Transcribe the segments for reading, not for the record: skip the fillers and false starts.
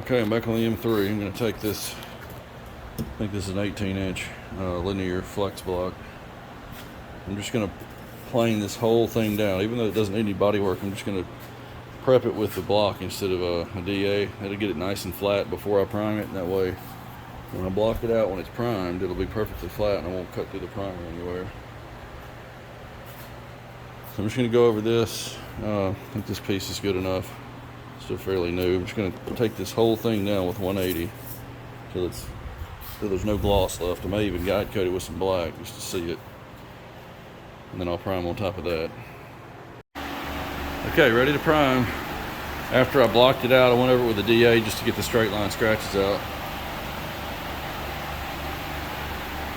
Okay, I'm back on the M3. I'm going to take this, I think this is an 18-inch linear flex block. I'm just going to plane this whole thing down. Even though it doesn't need any body work, I'm just going to prep it with the block instead of a DA. That'll get it nice and flat before I prime it, and that way when I block it out when it's primed, it'll be perfectly flat and I won't cut through the primer anywhere. So I'm just going to go over this. I think this piece is good enough. Still fairly new. I'm just going to take this whole thing down with 180 till there's no gloss left. I may even guide coat it with some black just to see it, and then I'll prime on top of that. Okay, ready to prime. After I blocked it out, I went over it with a DA just to get the straight line scratches out.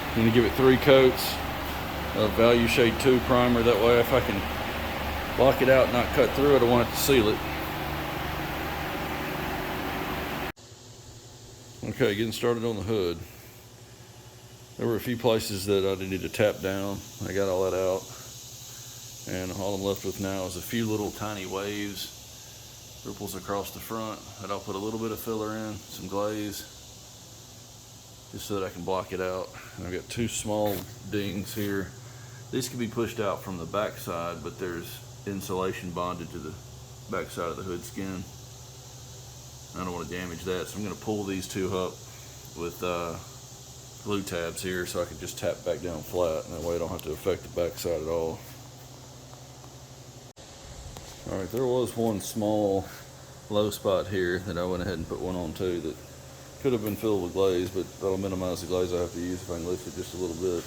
I'm going to give it 3 coats of Value Shade 2 primer. That way if I can block it out and not cut through it, I want it to seal it. Okay, getting started on the hood. There were a few places that I did need to tap down. I got all that out. And all I'm left with now is a few little tiny waves, ripples across the front that I'll put a little bit of filler in, some glaze, just so that I can block it out. And I've got 2 small dings here. These can be pushed out from the back side, but there's insulation bonded to the back side of the hood skin. I don't want to damage that, so I'm going to pull these 2 up with glue tabs here so I can just tap back down flat, and that way I don't have to affect the back side at all. Alright, there was one small low spot here that I went ahead and put one on too that could have been filled with glaze, but that'll minimize the glaze I have to use if I can lift it just a little bit.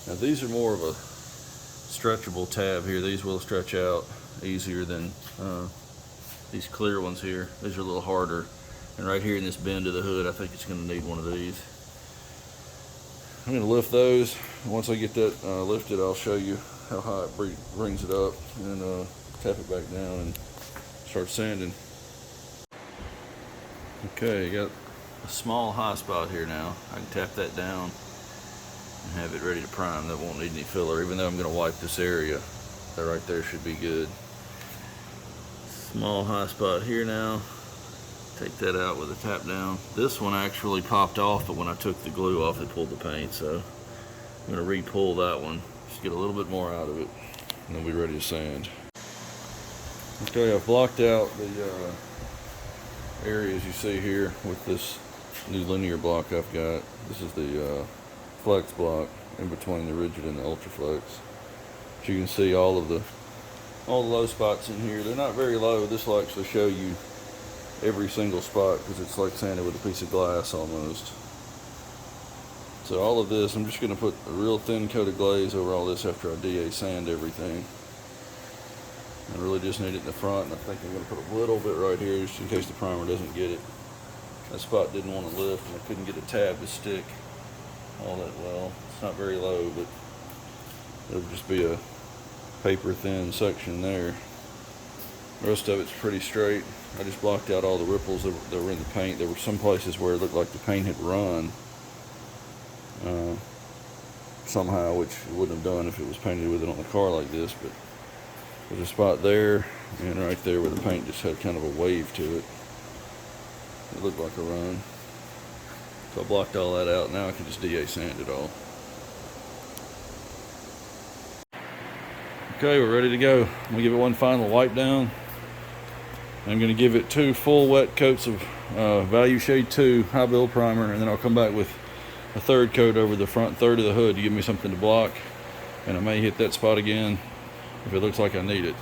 Now these are more of a stretchable tab here. These will stretch out easier than these clear ones here. These are a little harder. And right here in this bend of the hood, I think it's going to need one of these. I'm going to lift those. Once I get that lifted, I'll show you how high it brings it up, and tap it back down and start sanding. Okay, got a small high spot here now. I can tap that down and have it ready to prime. That won't need any filler, even though I'm going to wipe this area. That right there should be good. Small high spot here now. Take that out with a tap down. This one actually popped off, but when I took the glue off, it pulled the paint. So I'm going to re-pull that one, just get a little bit more out of it, and then we'll be ready to sand. Okay, I've blocked out the areas you see here with this new linear block I've got. This is the flex block in between the rigid and the ultra flex. As you can see, all the low spots in here, they're not very low. This will actually show you every single spot because it's like sanded with a piece of glass almost. So all of this, I'm just going to put a real thin coat of glaze over all this after I DA sand everything. I really just need it in the front, and I think I'm going to put a little bit right here just in case the primer doesn't get it. That spot didn't want to lift, and I couldn't get a tab to stick all that well. It's not very low, but it'll just be a paper thin section there. The rest of it's pretty straight. I just blocked out all the ripples that were in the paint. There were some places where it looked like the paint had run somehow, which it wouldn't have done if it was painted with it on the car like this, but there's a spot there and right there where the paint just had kind of a wave to it. It looked like a run. So I blocked all that out. Now I can just DA sand it all. Okay, we're ready to go. I'm going to give it one final wipe down. I'm going to give it 2 full wet coats of Value Shade 2 high build primer, and then I'll come back with a 3rd coat over the front third of the hood to give me something to block. And I may hit that spot again if it looks like I need it.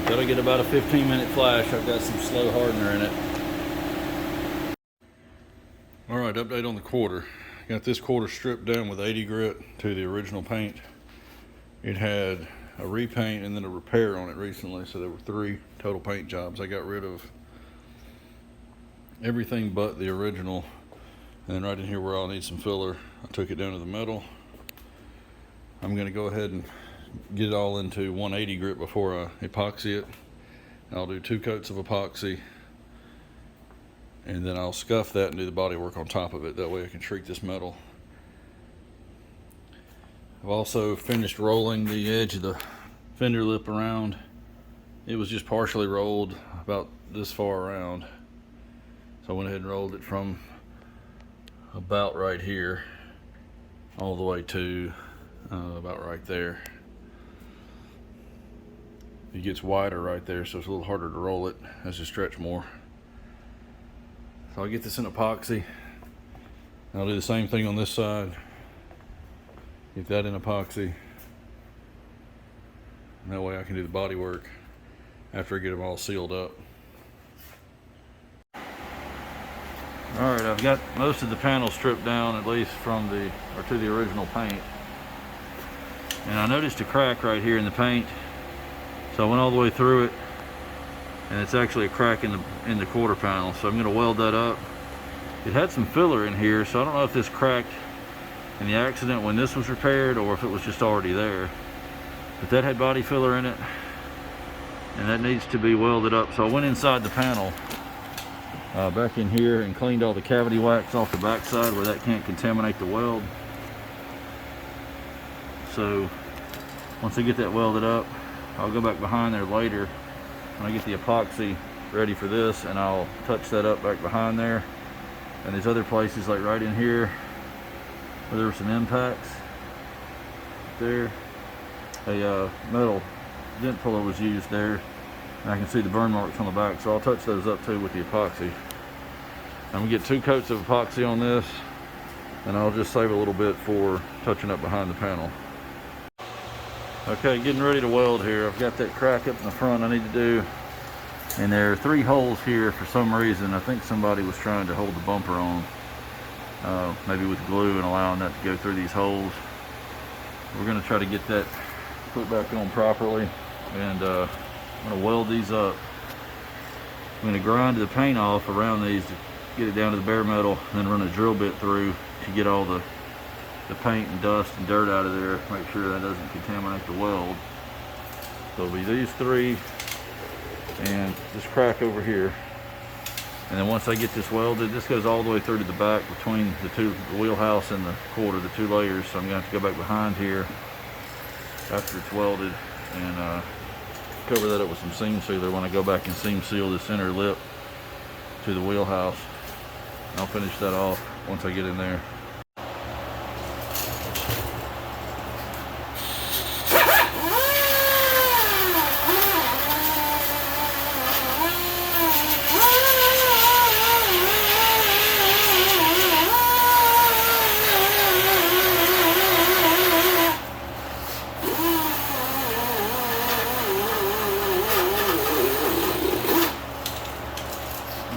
That'll get about a 15-minute flash. I've got some slow hardener in it. All right, update on the quarter. Got this quarter stripped down with 80 grit to the original paint. It had a repaint and then a repair on it recently, so there were 3 total paint jobs. I got rid of everything but the original, and then right in here where I'll need some filler, I took it down to the metal. I'm going to go ahead and get it all into 180 grit before I epoxy it. I'll do 2 coats of epoxy, and then I'll scuff that and do the body work on top of it. That way I can treat this metal. I've also finished rolling the edge of the fender lip around. It was just partially rolled about this far around. So I went ahead and rolled it from about right here all the way to about right there. It gets wider right there, so it's a little harder to roll it as you stretch more. So I'll get this in epoxy. I'll do the same thing on this side. Get that in epoxy. And that way I can do the body work after I get them all sealed up. Alright, I've got most of the panels stripped down, at least from to the original paint. And I noticed a crack right here in the paint. So I went all the way through it, and it's actually a crack in the quarter panel. So I'm going to weld that up. It had some filler in here, so I don't know if this cracked in the accident when this was repaired or if it was just already there. But that had body filler in it, and that needs to be welded up. So I went inside the panel back in here and cleaned all the cavity wax off the backside where that can't contaminate the weld. So once I get that welded up, I'll go back behind there later when I get the epoxy ready for this, and I'll touch that up back behind there. And there's other places like right in here where there were some impacts. There, a metal dent puller was used there, and I can see the burn marks on the back, so I'll touch those up too with the epoxy. I'm gonna get 2 coats of epoxy on this, and I'll just save a little bit for touching up behind the panel. Okay, getting ready to weld here. I've got that crack up in the front I need to do, and there are 3 holes here for some reason. I think somebody was trying to hold the bumper on, maybe with glue and allowing that to go through these holes. We're going to try to get that put back on properly, and I'm going to weld these up. I'm going to grind the paint off around these to get it down to the bare metal, and then run a drill bit through to get all the paint and dust and dirt out of there, make sure that doesn't contaminate the weld. So it'll be these 3 and this crack over here. And then once I get this welded, this goes all the way through to the back between the wheelhouse and the quarter, the 2 layers. So I'm going to have to go back behind here after it's welded and cover that up with some seam sealer when I go back and seam seal this inner lip to the wheelhouse. I'll finish that off once I get in there.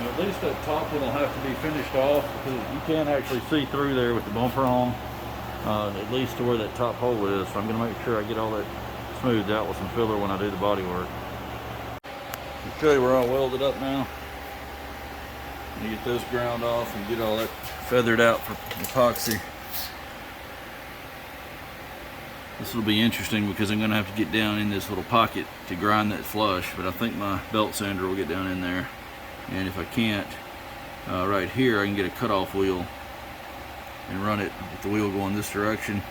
At least that top one will have to be finished off, because you can't actually see through there with the bumper on, at least to where that top hole is. So I'm going to make sure I get all that smoothed out with some filler when I do the body work. Okay, we're all welded up now. You get this ground off and get all that feathered out for epoxy. This will be interesting because I'm going to have to get down in this little pocket to grind that flush, but I think my belt sander will get down in there. And if I can't, right here I can get a cutoff wheel and run it with the wheel going this direction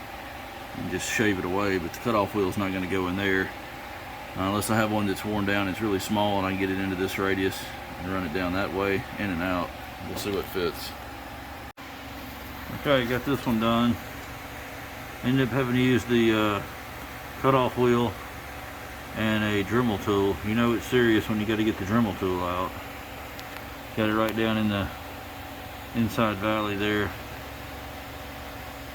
and just shave it away. But the cutoff wheel is not going to go in there unless I have one that's worn down. It's really small and I can get it into this radius and run it down that way, in and out. We'll see what fits. Okay, got this one done. Ended up having to use the cutoff wheel and a Dremel tool. You know it's serious when you got to get the Dremel tool out. Got it right down in the inside valley there.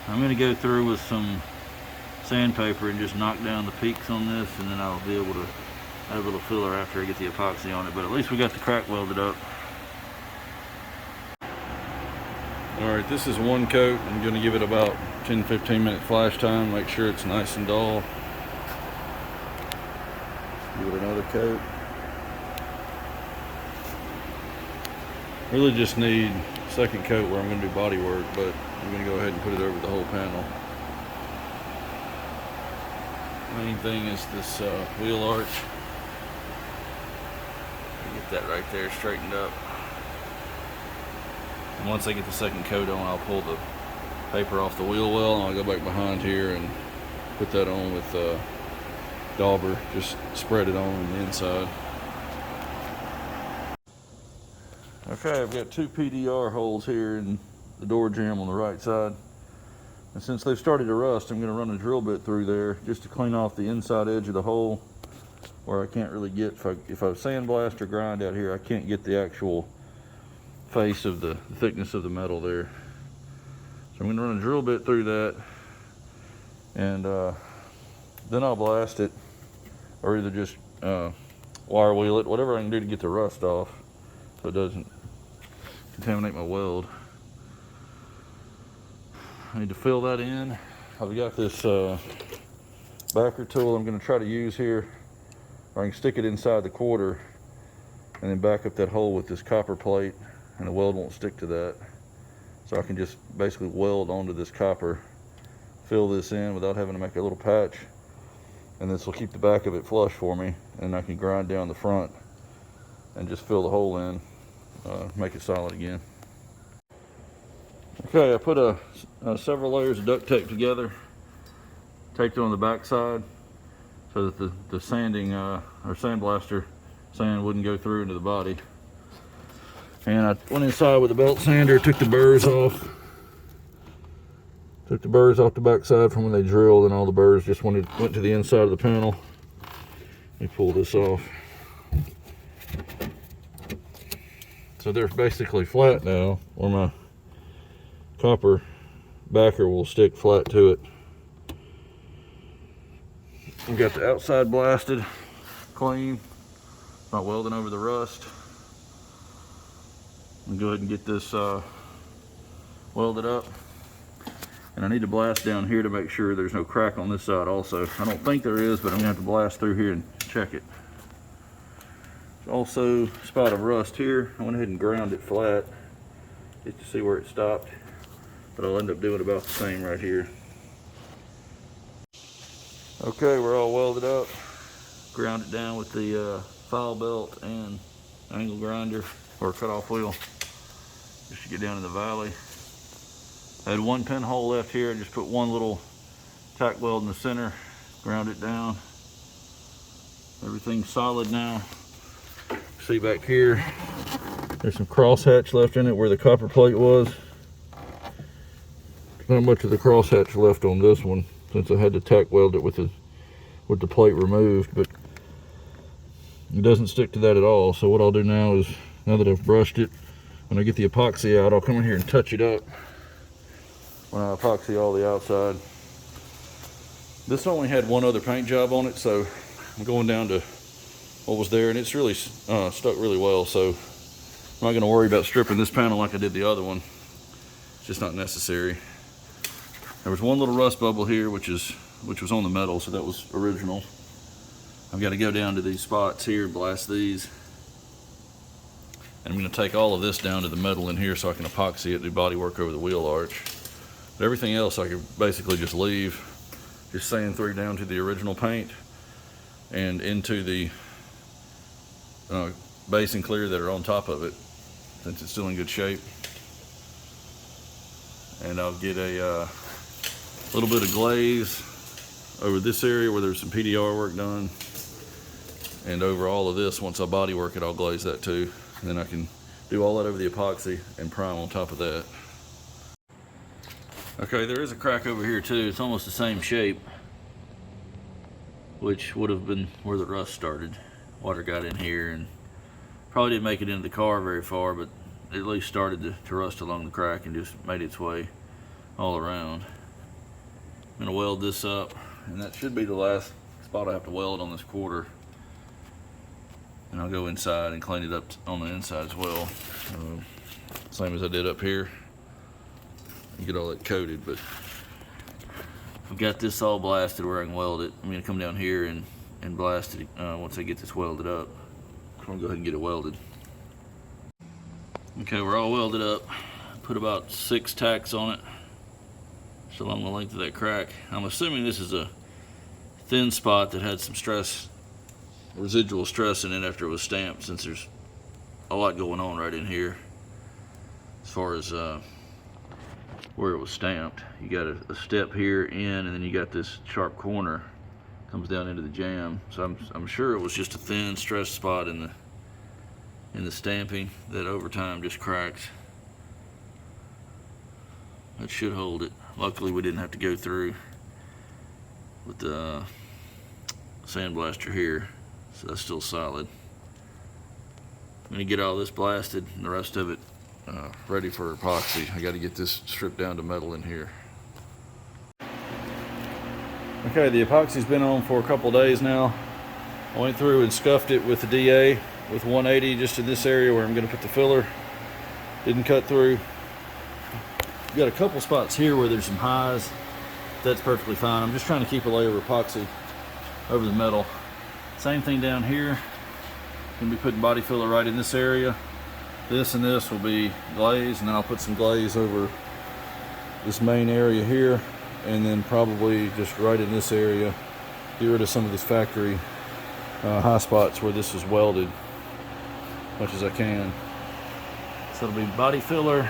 I'm going to go through with some sandpaper and just knock down the peaks on this, and then I'll be able to Add a little filler after I get the epoxy on it, but at least we got the crack welded up. Alright, this is one coat. I'm going to give it about 10-15 minute flash time, make sure it's nice and dull. Give it another coat. Really just need a second coat where I'm going to do body work, but I'm going to go ahead and put it over the whole panel. Main thing is this wheel arch. Get that right there straightened up. And once I get the second coat on, I'll pull the paper off the wheel well, and I'll go back behind here and put that on with dauber. Just spread it on the inside. Okay, I've got 2 PDR holes here in the door jamb on the right side. And since they've started to rust, I'm going to run a drill bit through there just to clean off the inside edge of the hole where I can't really get, if I sandblast or grind out here, I can't get the actual face of the thickness of the metal there. So I'm going to run a drill bit through that, and then I'll blast it, or either just wire wheel it, whatever I can do to get the rust off so it doesn't contaminate my weld. I need to fill that in. I've got this backer tool I'm going to try to use here, or I can stick it inside the quarter and then back up that hole with this copper plate, and the weld won't stick to that. So I can just basically weld onto this copper, fill this in without having to make a little patch, and this will keep the back of it flush for me, and I can grind down the front and just fill the hole in, make it solid again. Okay, I put several layers of duct tape together, taped it on the back side so that the sanding or sandblaster sand wouldn't go through into the body. And I went inside with a belt sander, took the burrs off. Took the burrs off the back side from when they drilled, and all the burrs just went to the inside of the panel. Let me pull this off. So they're basically flat now, or my copper backer will stick flat to it. We've got the outside blasted clean, not welding over the rust. I'm gonna go ahead and get this welded up, and I need to blast down here to make sure there's no crack on this side also. I don't think there is, but I'm gonna have to blast through here and check it. There's also a spot of rust here. I went ahead and ground it flat just to see where it stopped, but I'll end up doing about the same right here. Okay, we're all welded up. Ground it down with the file belt and angle grinder or cut-off wheel just to get down in the valley. I had one pinhole left here. I just put one little tack weld in the center, ground it down. Everything's solid now. See back here, there's some crosshatch left in it where the copper plate was. Not much of the crosshatch left on this one since I had to tack weld it with the plate removed, but it doesn't stick to that at all. So what I'll do now is, now that I've brushed it, when I get the epoxy out, I'll come in here and touch it up when I epoxy all the outside. This only had one other paint job on it, so I'm going down to what was there, and it's really stuck really well, so I'm not going to worry about stripping this panel like I did the other one. It's just not necessary. There was one little rust bubble here which was on the metal, so that was original. I've got to go down to these spots here and blast these, and I'm going to take all of this down to the metal in here so I can epoxy it, do body work over the wheel arch. But everything else I could basically just leave, just sand through down to the original paint and into the base and clear that are on top of it, since it's still in good shape. And I'll get a little bit of glaze over this area where there's some PDR work done, and over all of this, once I body work it, I'll glaze that too, and then I can do all that over the epoxy and prime on top of that. Okay, there is a crack over here too. It's almost the same shape, which would have been where the rust started. Water got in here and probably didn't make it into the car very far, but it at least started to rust along the crack and just made its way all around. I'm gonna weld this up, and that should be the last spot I have to weld on this quarter. And I'll go inside and clean it up on the inside as well. Same as I did up here. You get all that coated, but I've got this all blasted where I can weld it. I'm gonna come down here and blast it once I get this welded up. I'm gonna go ahead and get it welded. Okay, we're all welded up. Put about 6 tacks on it, just along the length of that crack. I'm assuming this is a thin spot that had some stress, residual stress in it after it was stamped, since there's a lot going on right in here as far as where it was stamped. You got a step here in, and then you got this sharp corner comes down into the jamb. So I'm sure it was just a thin stress spot in the stamping that over time just cracks. That should hold it. Luckily we didn't have to go through with the sandblaster here, so that's still solid. I'm gonna get all this blasted and the rest of it ready for epoxy. I got to get this stripped down to metal in here. Okay, the epoxy's been on for a couple days now. I went through and scuffed it with the DA with 180 just in this area where I'm going to put the filler. Didn't cut through. Got a couple spots here where there's some highs. That's perfectly fine. I'm just trying to keep a layer of epoxy over the metal. Same thing down here. Gonna be putting body filler right in this area. This and this will be glaze, and then I'll put some glaze over this main area here, and then probably just right in this area, get rid of some of this factory high spots where this is welded as much as I can. So it'll be body filler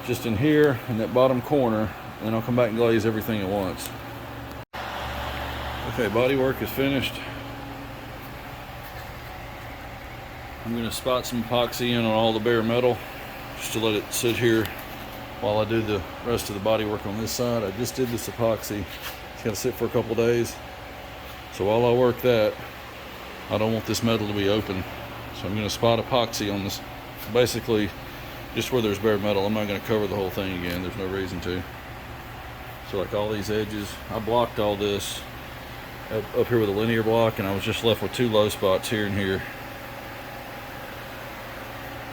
just in here in that bottom corner, and then I'll come back and glaze everything at once. Okay, body work is finished. I'm going to spot some epoxy in on all the bare metal just to let it sit here while I do the rest of the body work on this side. I just did this epoxy. It's got to sit for a couple days. So while I work that, I don't want this metal to be open. So I'm going to spot epoxy on this, basically just where there's bare metal. I'm not going to cover the whole thing again. There's no reason to. So like all these edges, I blocked all this up here with a linear block, and I was just left with 2 low spots here and here.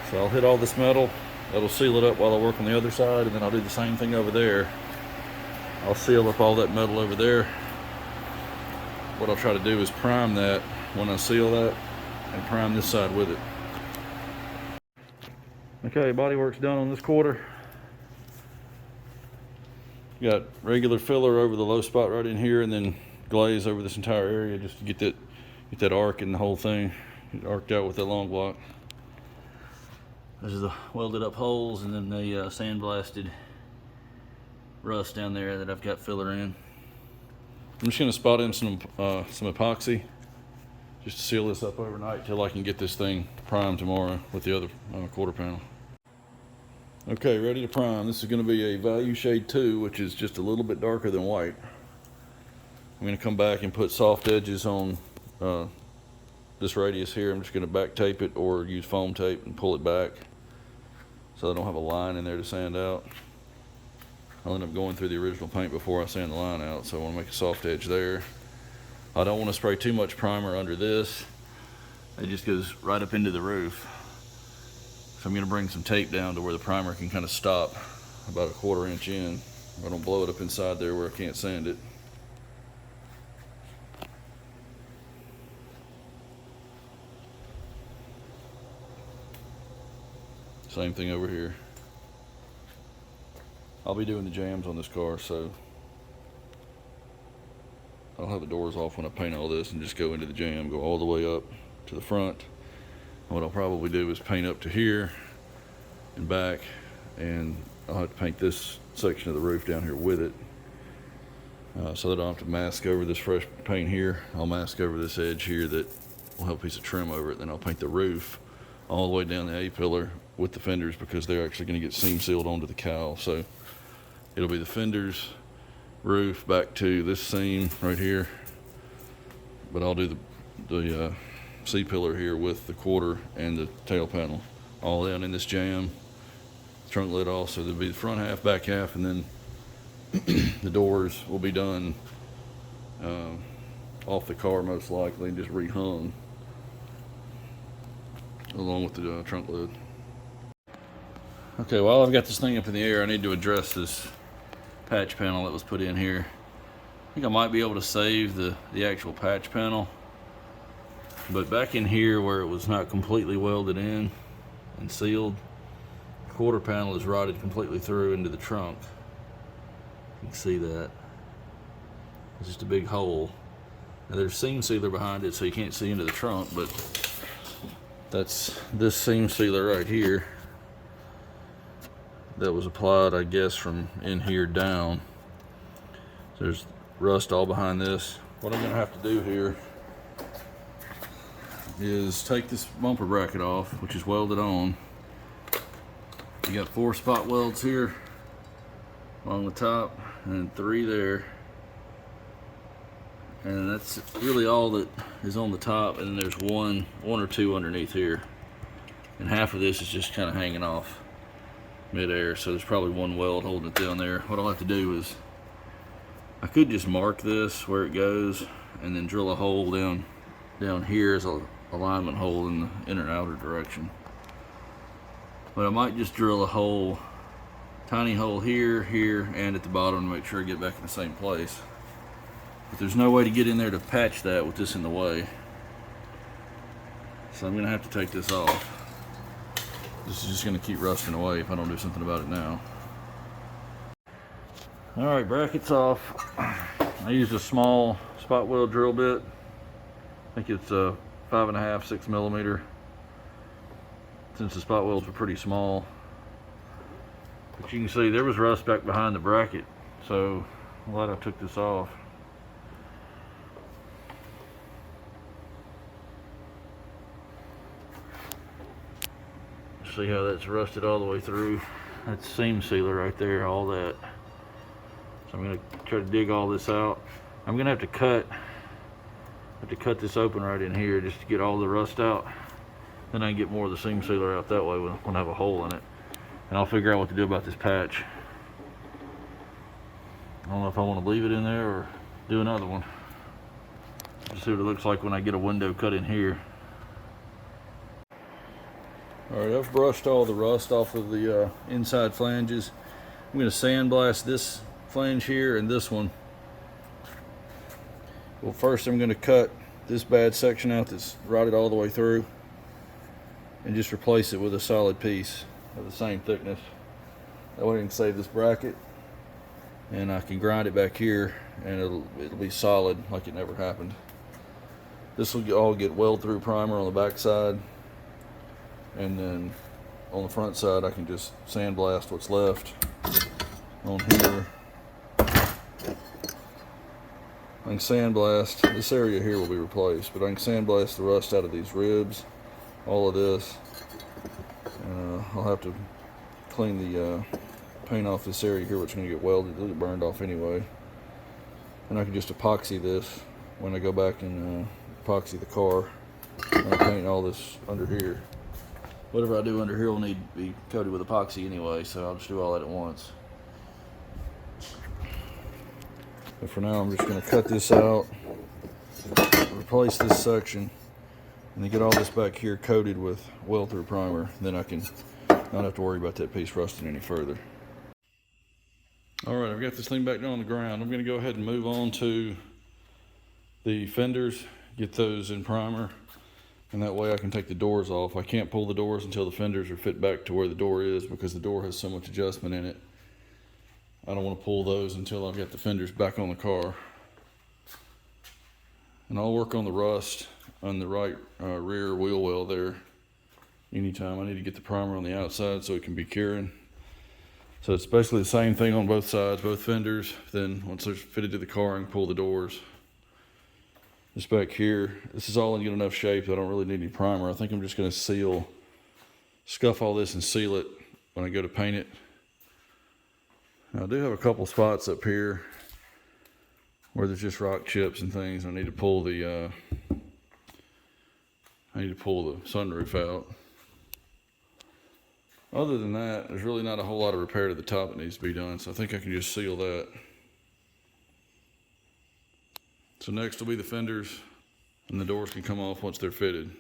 So I'll hit all this metal, that'll seal it up while I work on the other side, and then I'll do the same thing over there. I'll seal up all that metal over there. What I'll try to do is prime that when I seal that, and prime this side with it. Okay, body work's done on this quarter. Got regular filler over the low spot right in here, and then glaze over this entire area just to get that arc in the whole thing. Get arced out with that long block. Those are the welded up holes, and then the sandblasted rust down there that I've got filler in. I'm just going to spot in some epoxy just to seal this up overnight till I can get this thing primed tomorrow with the other quarter panel. Okay, ready to prime. This is going to be a value shade 2, which is just a little bit darker than white. I'm going to come back and put soft edges on this radius here. I'm just going to back tape it or use foam tape and pull it back so I don't have a line in there to sand out. I'll end up going through the original paint before I sand the line out, so I want to make a soft edge there. I don't want to spray too much primer under this. It just goes right up into the roof. So I'm going to bring some tape down to where the primer can kind of stop about a 1/4 inch in. I don't blow it up inside there where I can't sand it. Same thing over here. I'll be doing the jams on this car, so I'll have the doors off when I paint all this and just go into the jam, go all the way up to the front. What I'll probably do is paint up to here and back, and I'll have to paint this section of the roof down here with it so that I don't have to mask over this fresh paint here. I'll mask over this edge here that will have a piece of trim over it. Then I'll paint the roof all the way down the A-pillar with the fenders, because they're actually going to get seam sealed onto the cowl. So it'll be the fenders, roof, back to this seam right here, but I'll do the C-pillar here with the quarter and the tail panel all down in this jam. Trunk lid off, so there'll be the front half, back half, and then the doors will be done off the car most likely and just rehung. along with the trunk lid. Okay, while I've got this thing up in the air, I need to address this patch panel that was put in here. I think I might be able to save the actual patch panel, but back in here where it was not completely welded in and sealed, the quarter panel is rotted completely through into the trunk. You can see that. It's just a big hole. Now there's seam sealer behind it so you can't see into the trunk, but that's this seam sealer right here that was applied, I guess, from in here down. So there's rust all behind this. What I'm gonna have to do here is take this bumper bracket off, which is welded on. You got 4 spot welds here along the top and 3 there. And that's really all that is on the top, and then there's one or two underneath here. And half of this is just kind of hanging off mid-air, so there's probably one weld holding it down there. What I'll have to do is, I could just mark this where it goes and then drill a hole down here as a alignment hole in the inner and outer direction. But I might just drill a hole, tiny hole here, here, and at the bottom to make sure I get back in the same place. But there's no way to get in there to patch that with this in the way. So I'm gonna have to take this off. This is just gonna keep rusting away if I don't do something about it now. All right, brackets off. I used a small spot weld drill bit. I think it's a 5.5, 6 millimeter. Since the spot welds were pretty small. But you can see there was rust back behind the bracket. So I'm glad I took this off. See how that's rusted all the way through. That's seam sealer right there, all that. So I'm gonna try to dig all this out. I'm gonna have to cut this open right in here just to get all the rust out. Then I can get more of the seam sealer out that way when I have a hole in it. And I'll figure out what to do about this patch. I don't know if I want to leave it in there or do another one. Just see what it looks like when I get a window cut in here. Alright, I've brushed all the rust off of the inside flanges. I'm going to sandblast this flange here and this one. Well, first I'm going to cut this bad section out that's rotted all the way through and just replace it with a solid piece of the same thickness. That way I can save this bracket and I can grind it back here and it'll be solid like it never happened. This will all get weld through primer on the back side. And then on the front side I can just sandblast what's left on here. I can sandblast, this area here will be replaced, but I can sandblast the rust out of these ribs, all of this. I'll have to clean the paint off this area here, which is going to get welded. It'll get burned off anyway. And I can just epoxy this when I go back and epoxy the car. And I'll paint all this under here. Whatever I do under here will need to be coated with epoxy anyway, so I'll just do all that at once. But for now, I'm just going to cut this out, replace this section, and then get all this back here coated with weld-through primer. Then I can not have to worry about that piece rusting any further. All right, I've got this thing back down on the ground. I'm going to go ahead and move on to the fenders, get those in primer. And that way I can take the doors off. I can't pull the doors until the fenders are fit back to where the door is because the door has so much adjustment in it. I don't want to pull those until I've got the fenders back on the car. And I'll work on the rust on the right rear wheel well there anytime. I need to get the primer on the outside so it can be curing. So it's basically the same thing on both sides, both fenders. Then once they're fitted to the car, I can pull the doors. This back here, this is all in good enough shape that I don't really need any primer. I think I'm just going to scuff all this and seal it when I go to paint it. Now, I do have a couple spots up here where there's just rock chips and things. I need to pull the sunroof out. Other than that, there's really not a whole lot of repair to the top that needs to be done, so I think I can just seal that. So next will be the fenders, and the doors can come off once they're fitted.